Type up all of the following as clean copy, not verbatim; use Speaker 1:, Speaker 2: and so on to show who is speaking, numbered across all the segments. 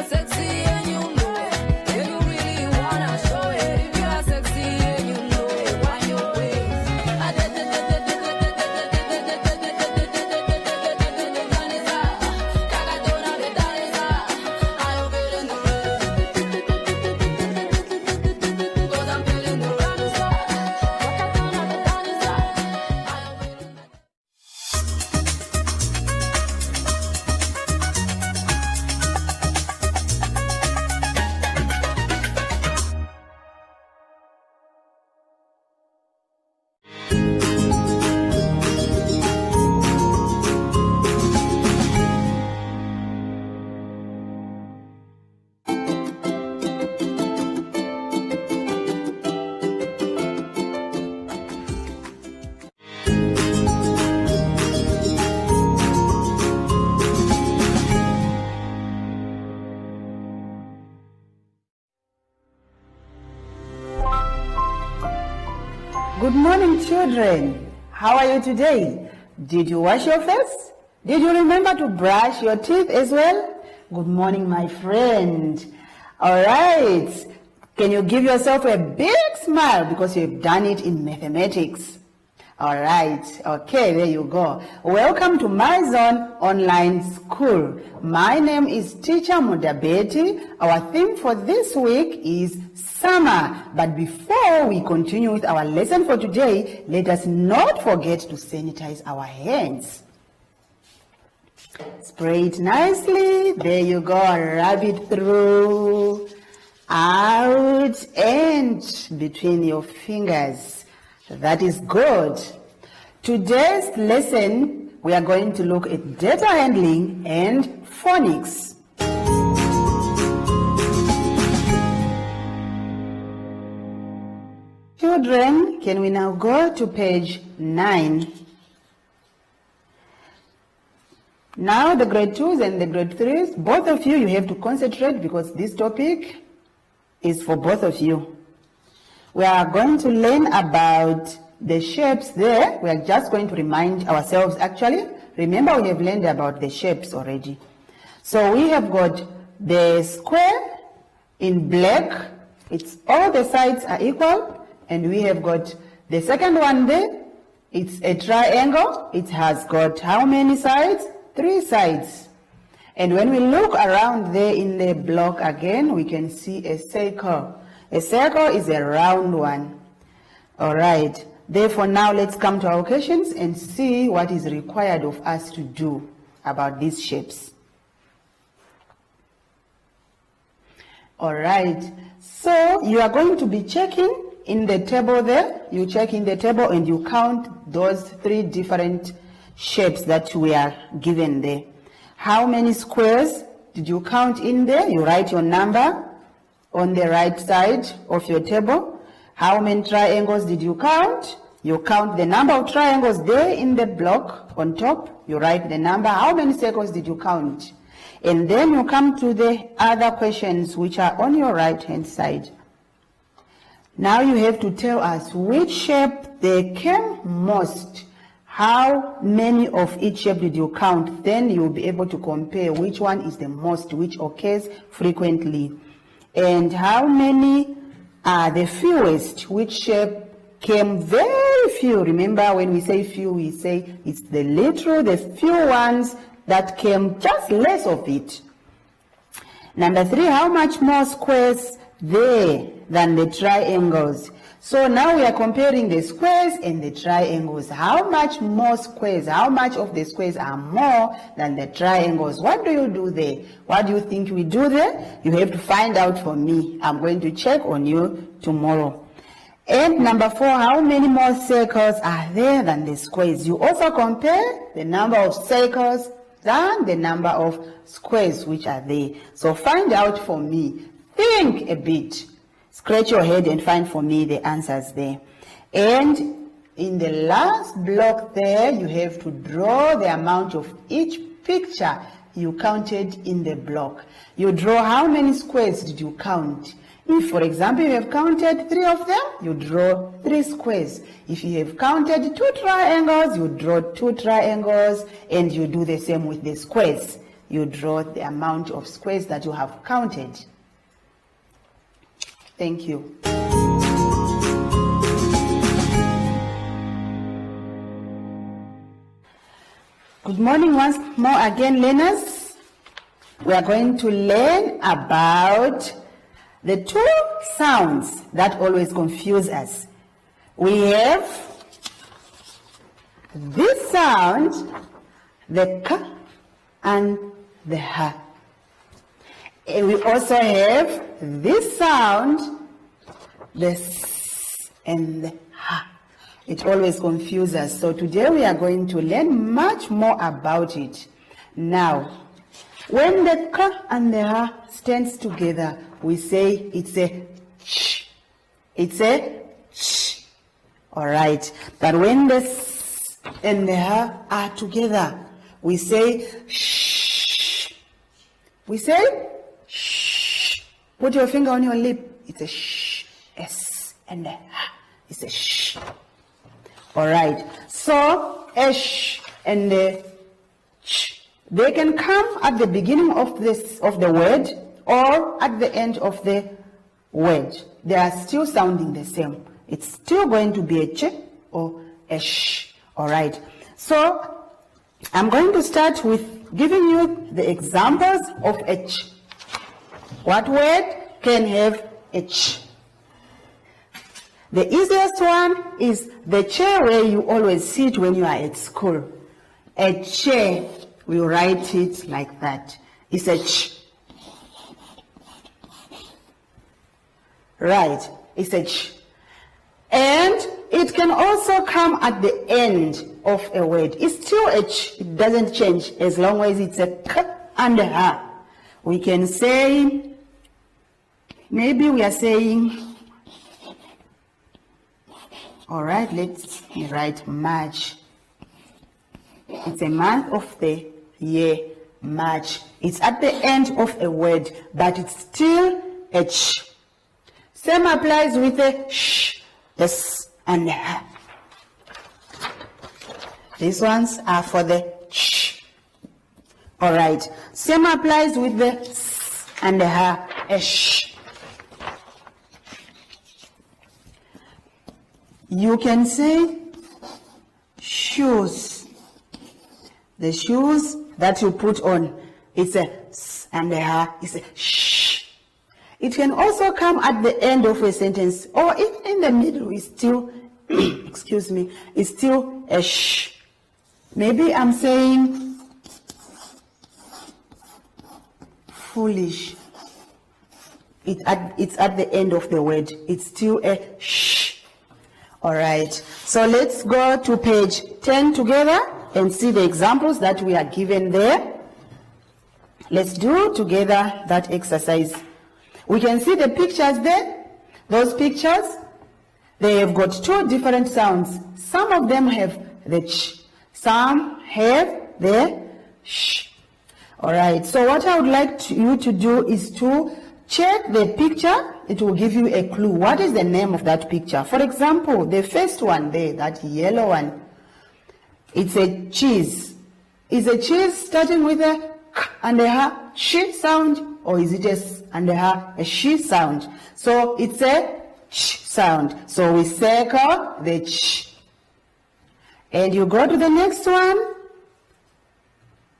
Speaker 1: are sexy and you know it, and you really wanna show it. If you are sexy and you know it, wind your waist.
Speaker 2: Good morning, children. How are you today? Did you wash your face? Did you remember to brush your teeth as well? Good morning, my friend. All right. Can you give yourself a big smile because you've done it in mathematics? All right. Okay, there you go. Welcome to MyZone Online School. My name is Teacher Mudabeti. Our theme for this week is summer. But before we continue with our lesson for today, let us not forget to sanitize our hands. Spray it nicely. There you go. Rub it through, out, and between your fingers. That is good. Today's lesson, we are going to look at data handling and phonics. Children, can we now go to page 9? Now the grade 2s and the grade 3s, both of you have to concentrate because this topic is for both of you. We are going to learn about the shapes there. We are just going to remind ourselves actually. Remember, we have learned about the shapes already. So we have got the square in black. It's all the sides are equal. And we have got the second one there. It's a triangle. It has got how many sides? 3 sides. And when we look around there in the block again, we can see a circle. A circle is a round one. All right. Therefore, now let's come to our questions and see what is required of us to do about these shapes. All right. So you are going to be checking in the table there. You check in the table and you count those 3 different shapes that we are given there. How many squares did you count in there? You write your number on the right side of your table. How many triangles did you count? You count the number of triangles there in the block on top. You write the number. How many circles did you count? And then you come to the other questions which are on your right hand side. Now you have to tell us which shape they came most. How many of each shape did you count? Then you'll be able to compare which one is the most, which occurs frequently. And how many are the fewest, which shape came very few. Remember, when we say few, we say it's the little, the few ones that came just less of it. Number 3, how much more squares there than the triangles? So now we are comparing the squares and the triangles. How much more squares, how much of the squares are more than the triangles? What do you do there? What do you think we do there? You have to find out for me. I'm going to check on you tomorrow. And number 4, how many more circles are there than the squares? You also compare the number of circles than the number of squares which are there. So find out for me. Think a bit. Scratch your head and find for me the answers there. And in the last block there, you have to draw the amount of each picture you counted in the block. You draw how many squares did you count? If, for example, you have counted 3 of them, you draw 3 squares. If you have counted 2 triangles, you draw 2 triangles, and you do the same with the squares. you draw the amount of squares that you have counted. Thank you. Good morning once more again, learners. We are going to learn about the two sounds that always confuse us. We have this sound, the k and the h. And we also have this sound, the s and the h. It always confuses us. So today we are going to learn much more about it. Now, when the k and the h stands together, we say it's a ch. It's a ch. All right. But when the s and the h are together, we say sh. We say sh. Put your finger on your lip. It's a sh. S and the h. It's a sh. All right. So a sh and the ch, they can come at the beginning of the word or at the end of the word. They are still sounding the same. It's still going to be a ch or a sh. All right. So I'm going to start with giving you the examples of a ch. What word can have a ch? The easiest one is the chair where you always sit when you are at school. A chair, we write it like that. It's a ch. Right, it's a ch. And it can also come at the end of a word. It's still a ch. It doesn't change as long as it's a k and a h. We can say, maybe we are saying, all right, let's write March. It's a month of the year, March. It's at the end of a word, but it's still a ch. Same applies with the sh, the s, and the h. These ones are for the ch. All right. Same applies with the s and the h, a sh. You can say shoes. The shoes that you put on, it's a s and a h, it's a sh. It can also come at the end of a sentence, or if in the middle it's still, excuse me, it's still a sh. Maybe I'm saying foolish. It's at the end of the word. It's still a sh. All right, so let's go to page 10 together and see the examples that we are given there. Let's do together that exercise. We can see the pictures there. Those pictures, they have got two different sounds. Some of them have the ch, some have the sh. All right, so what I would like you to do is to check the picture. It will give you a clue. What is the name of that picture? For example, the first one there, that yellow one, it's a cheese. Is a cheese starting with a k and a sh sound, or is it a s and a sh sound? So it's a ch sound. So we circle the ch. And you go to the next one.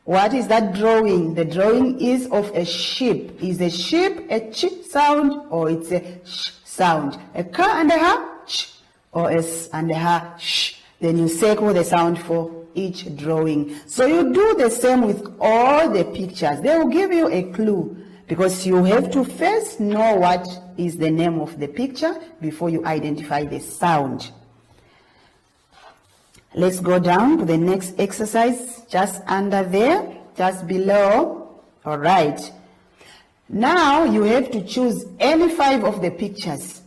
Speaker 2: What is that drawing? The drawing is of a sheep. Is a sheep a ch sound, or it's a sh sound? A k and a ch, or a s and a sh. Then you circle the sound for each drawing. So you do the same with all the pictures. They will give you a clue, because you have to first know what is the name of the picture before you identify the sound. Let's go down to the next exercise, just under there, just below. All right. Now you have to choose any 5 of the pictures.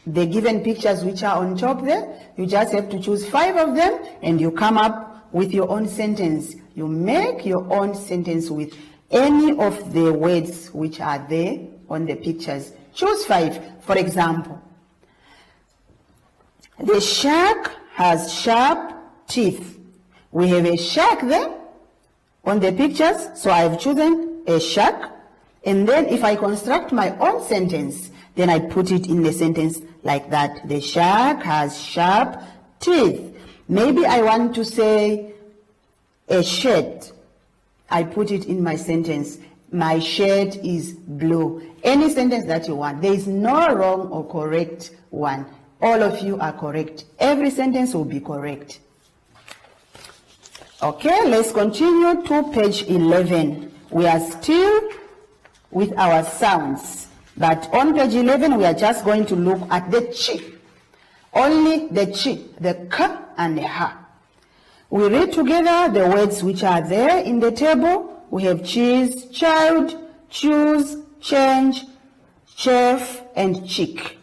Speaker 2: The given pictures which are on top there, you just have to choose 5 of them, and you come up with your own sentence. You make your own sentence with any of the words which are there on the pictures. Choose 5. For example, the shark has sharp teeth. We have a shark there. on the pictures. So I've chosen a shark, and then if I construct my own sentence, then I put it in the sentence like that. The shark has sharp teeth. Maybe I want to say a shirt. I put it in my sentence. My shirt is blue. Any sentence that you want. There is no wrong or correct one. All of you are correct. Every sentence will be correct. Okay, let's continue to page 11. We are still with our sounds. But on page 11, we are just going to look at the chi. Only the chi, the k and the ha. We read together the words which are there in the table. We have cheese, child, choose, change, chef, and chick.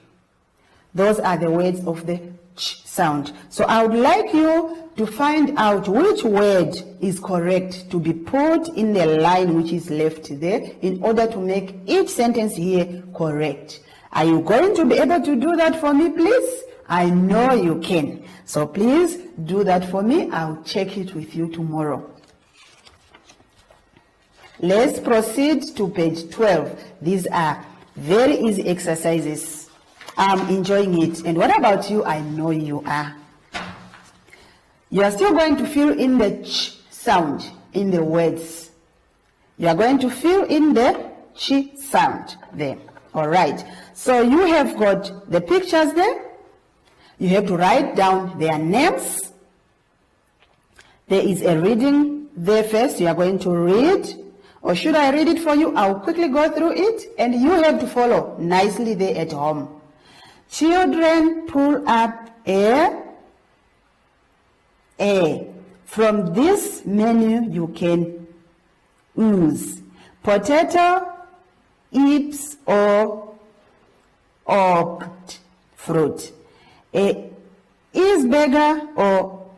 Speaker 2: Those are the words of the ch sound. So I would like you to find out which word is correct to be put in the line which is left there in order to make each sentence here correct. Are you going to be able to do that for me, please? I know you can. So please do that for me. I'll check it with you tomorrow. Let's proceed to page 12. These are very easy exercises. I'm enjoying it. And what about you? I know you are. You are still going to fill in the ch sound in the words. You are going to fill in the chi sound there. All right. So you have got the pictures there. You have to write down their names. There is a reading there first. You are going to read. Or should I read it for you? I'll quickly go through it and you have to follow nicely there at home. Children pull up a. From this menu you can use potato, eats, or opt fruit. Is burger or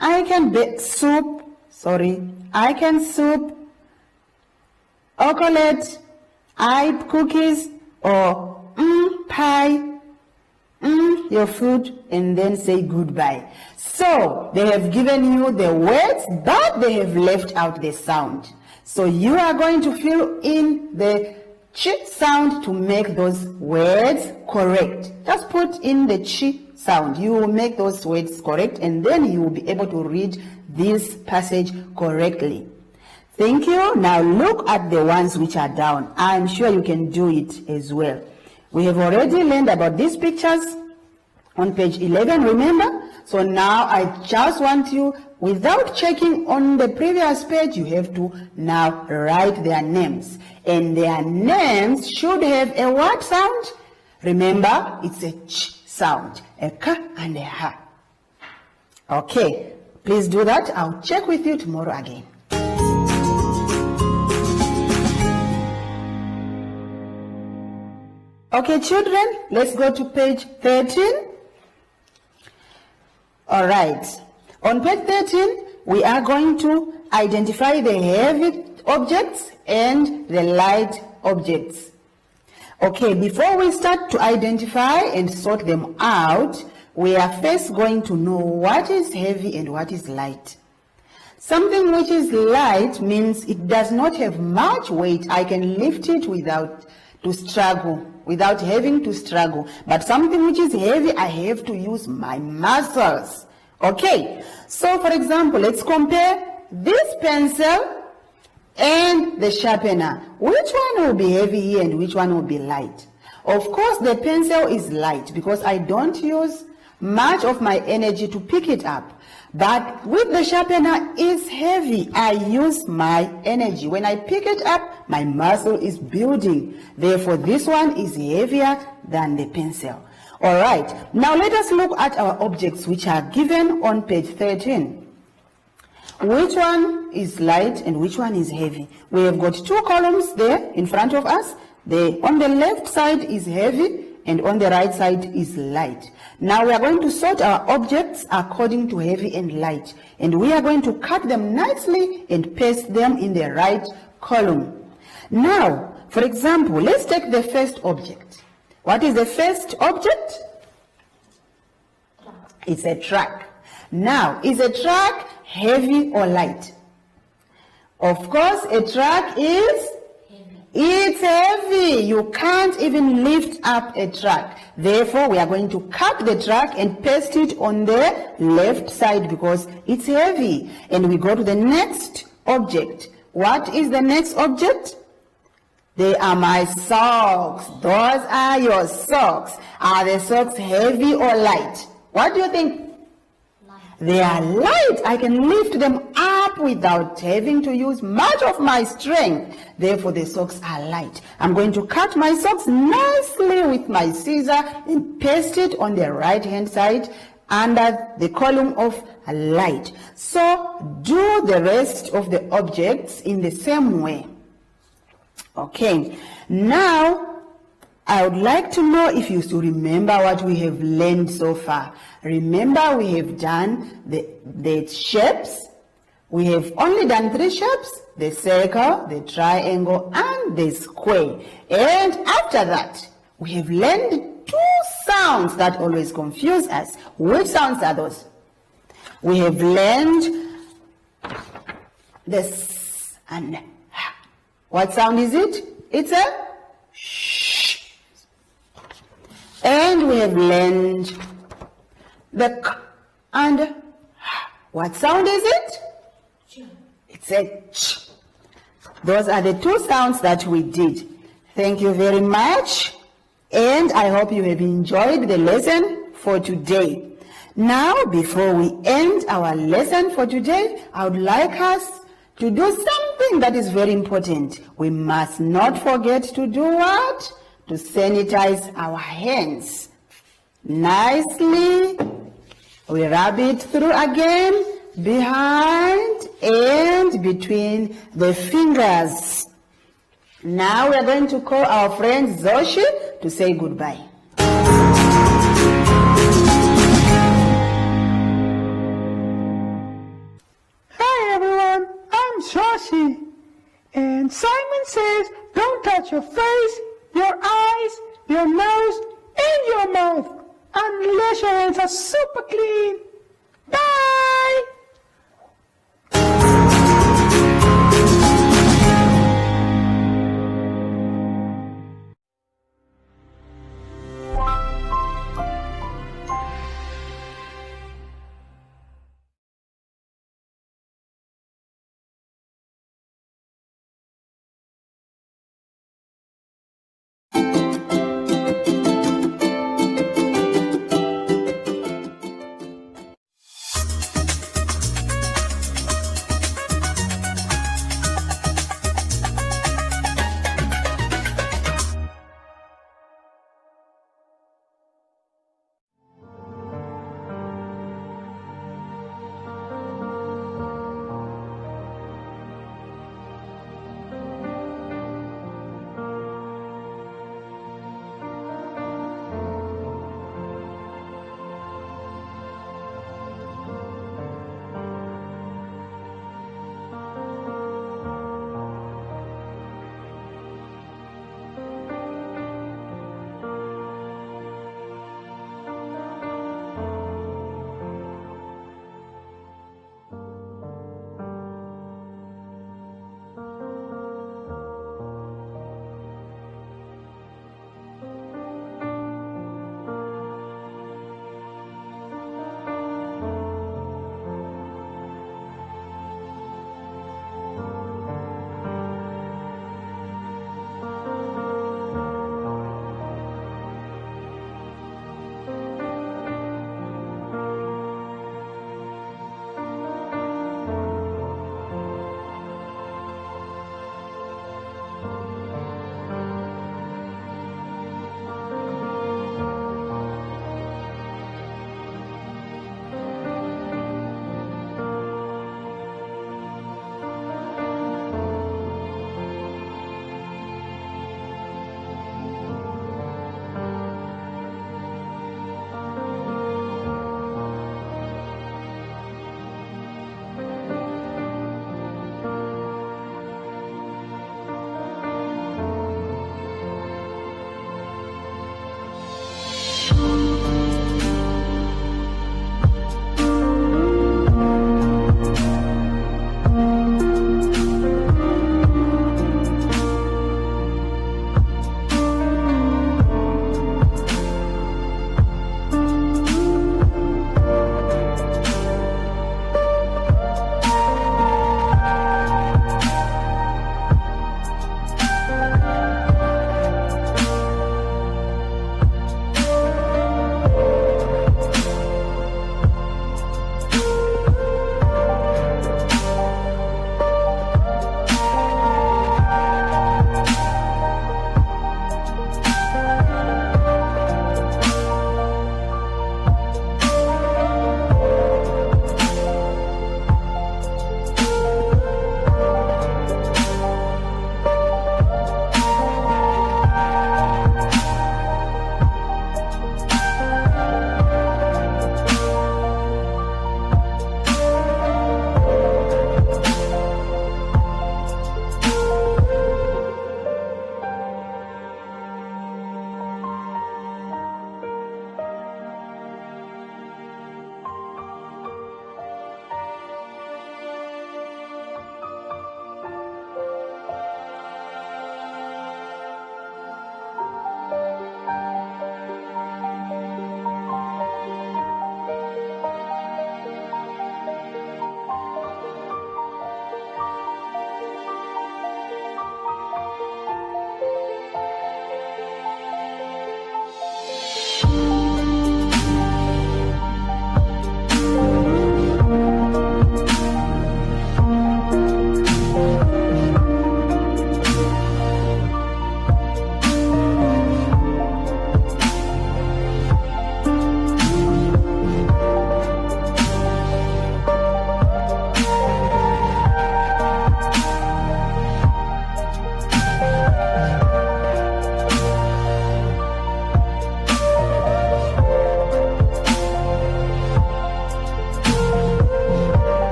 Speaker 2: I can bake soup. I can soup. Chocolate, cookies, or pie. Your food, and then say goodbye. So they have given you the words, but they have left out the sound. So you are going to fill in the chi sound to make those words correct. Just put in the chi sound. You will make those words correct, and then you will be able to read this passage correctly. Thank you. Now look at the ones which are down. I'm sure you can do it as well. We have already learned about these pictures on page 11, remember? So now I just want you, without checking on the previous page, you have to now write their names. And their names should have a what sound? Remember, it's a ch sound, a k and a ha. Okay, please do that. I'll check with you tomorrow again. Okay, children, let's go to page 13. All right. On page 13, we are going to identify the heavy objects and the light objects. Okay, before we start to identify and sort them out, we are first going to know what is heavy and what is light. Something which is light means it does not have much weight. I can lift it without having to struggle. But something which is heavy, I have to use my muscles. Okay, so for example, let's compare this pencil and the sharpener. Which one will be heavy here and which one will be light? Of course, the pencil is light because I don't use much of my energy to pick it up. But with the sharpener, it's heavy. I use my energy. When I pick it up, my muscle is building. Therefore, this one is heavier than the pencil. All right. Now, let us look at our objects which are given on page 13. Which one is light and which one is heavy? We have got two columns there in front of us. On the left side is heavy and on the right side is light. Now we are going to sort our objects according to heavy and light, and we are going to cut them nicely and paste them in the right column. Now, for example, let's take the first object. What is the first object? It's a truck. Now, is a truck heavy or light? Of course, a truck is it's heavy. You can't even lift up a truck. Therefore, we are going to cut the truck and paste it on the left side because it's heavy. And we go to the next object. What is the next object? They are my socks. Those are your socks. Are the socks heavy or light? What do you think? They are light. I can lift them up without having to use much of my strength. Therefore, the socks are light. I'm going to cut my socks nicely with my scissor and paste it on the right-hand side under the column of light. So, do the rest of the objects in the same way. Okay. Now, I would like to know if you still remember what we have learned so far. Remember, we have done the shapes. We have only done 3 shapes: the circle, the triangle, and the square. And after that, we have learned 2 sounds that always confuse us. Which sounds are those? We have learned the s and h. What sound is it? It's a sh. And we have learned the k and h. What sound is it? Ch. It's a ch. Those are the 2 sounds that we did. Thank you very much. And I hope you have enjoyed the lesson for today. Now, before we end our lesson for today, I would like us to do something that is very important. We must not forget to do what? To sanitize our hands. Nicely, we rub it through again, behind and between the fingers. Now we are going to call our friend Zoshi to say goodbye.
Speaker 3: Hi everyone, I'm Zoshi. And Simon says don't touch your face, your eyes, your nose, and your mouth unless your hands are super clean. Bye!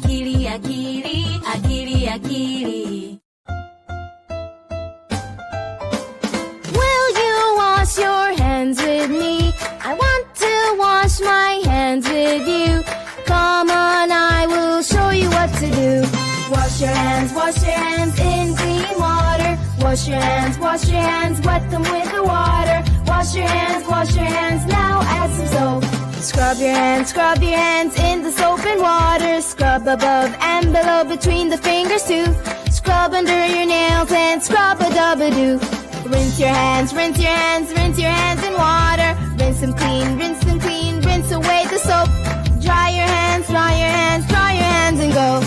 Speaker 1: Akili, akili, akili, akili. Will you wash your hands with me? I want to wash my hands with you. Come on, I will show you what to do. Wash your hands in clean water. Wash your hands, wet them with the water. Wash your hands, now add some soap. Scrub your hands in the soap and water. Scrub above and below between the fingers too. Scrub under your nails and scrub-a-dub-a-doo. Rinse your hands in water. Rinse them clean, rinse away the soap. Dry your hands and go.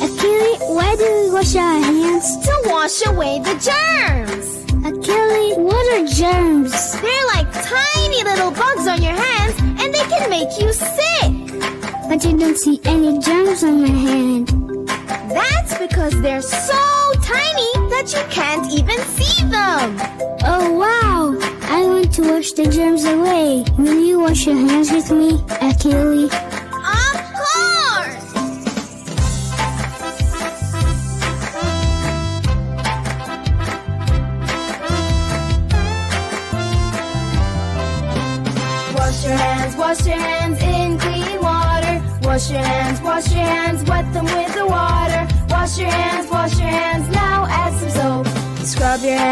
Speaker 4: Achille, why do we wash our hands?
Speaker 1: To wash away the germs.
Speaker 4: Achille, what are germs?
Speaker 1: They're like tiny little bugs on your hands and they can make you sick.
Speaker 4: But you don't see any germs on my hand.
Speaker 1: That's because they're so tiny that you can't even see them.
Speaker 4: Oh wow! I want to wash the germs away. Will you wash your hands with me, Achille?
Speaker 1: Of course! Wash your hands in clean water. Wash your hands, wet them with the water. Wash your hands, now add some soap. Scrub your hands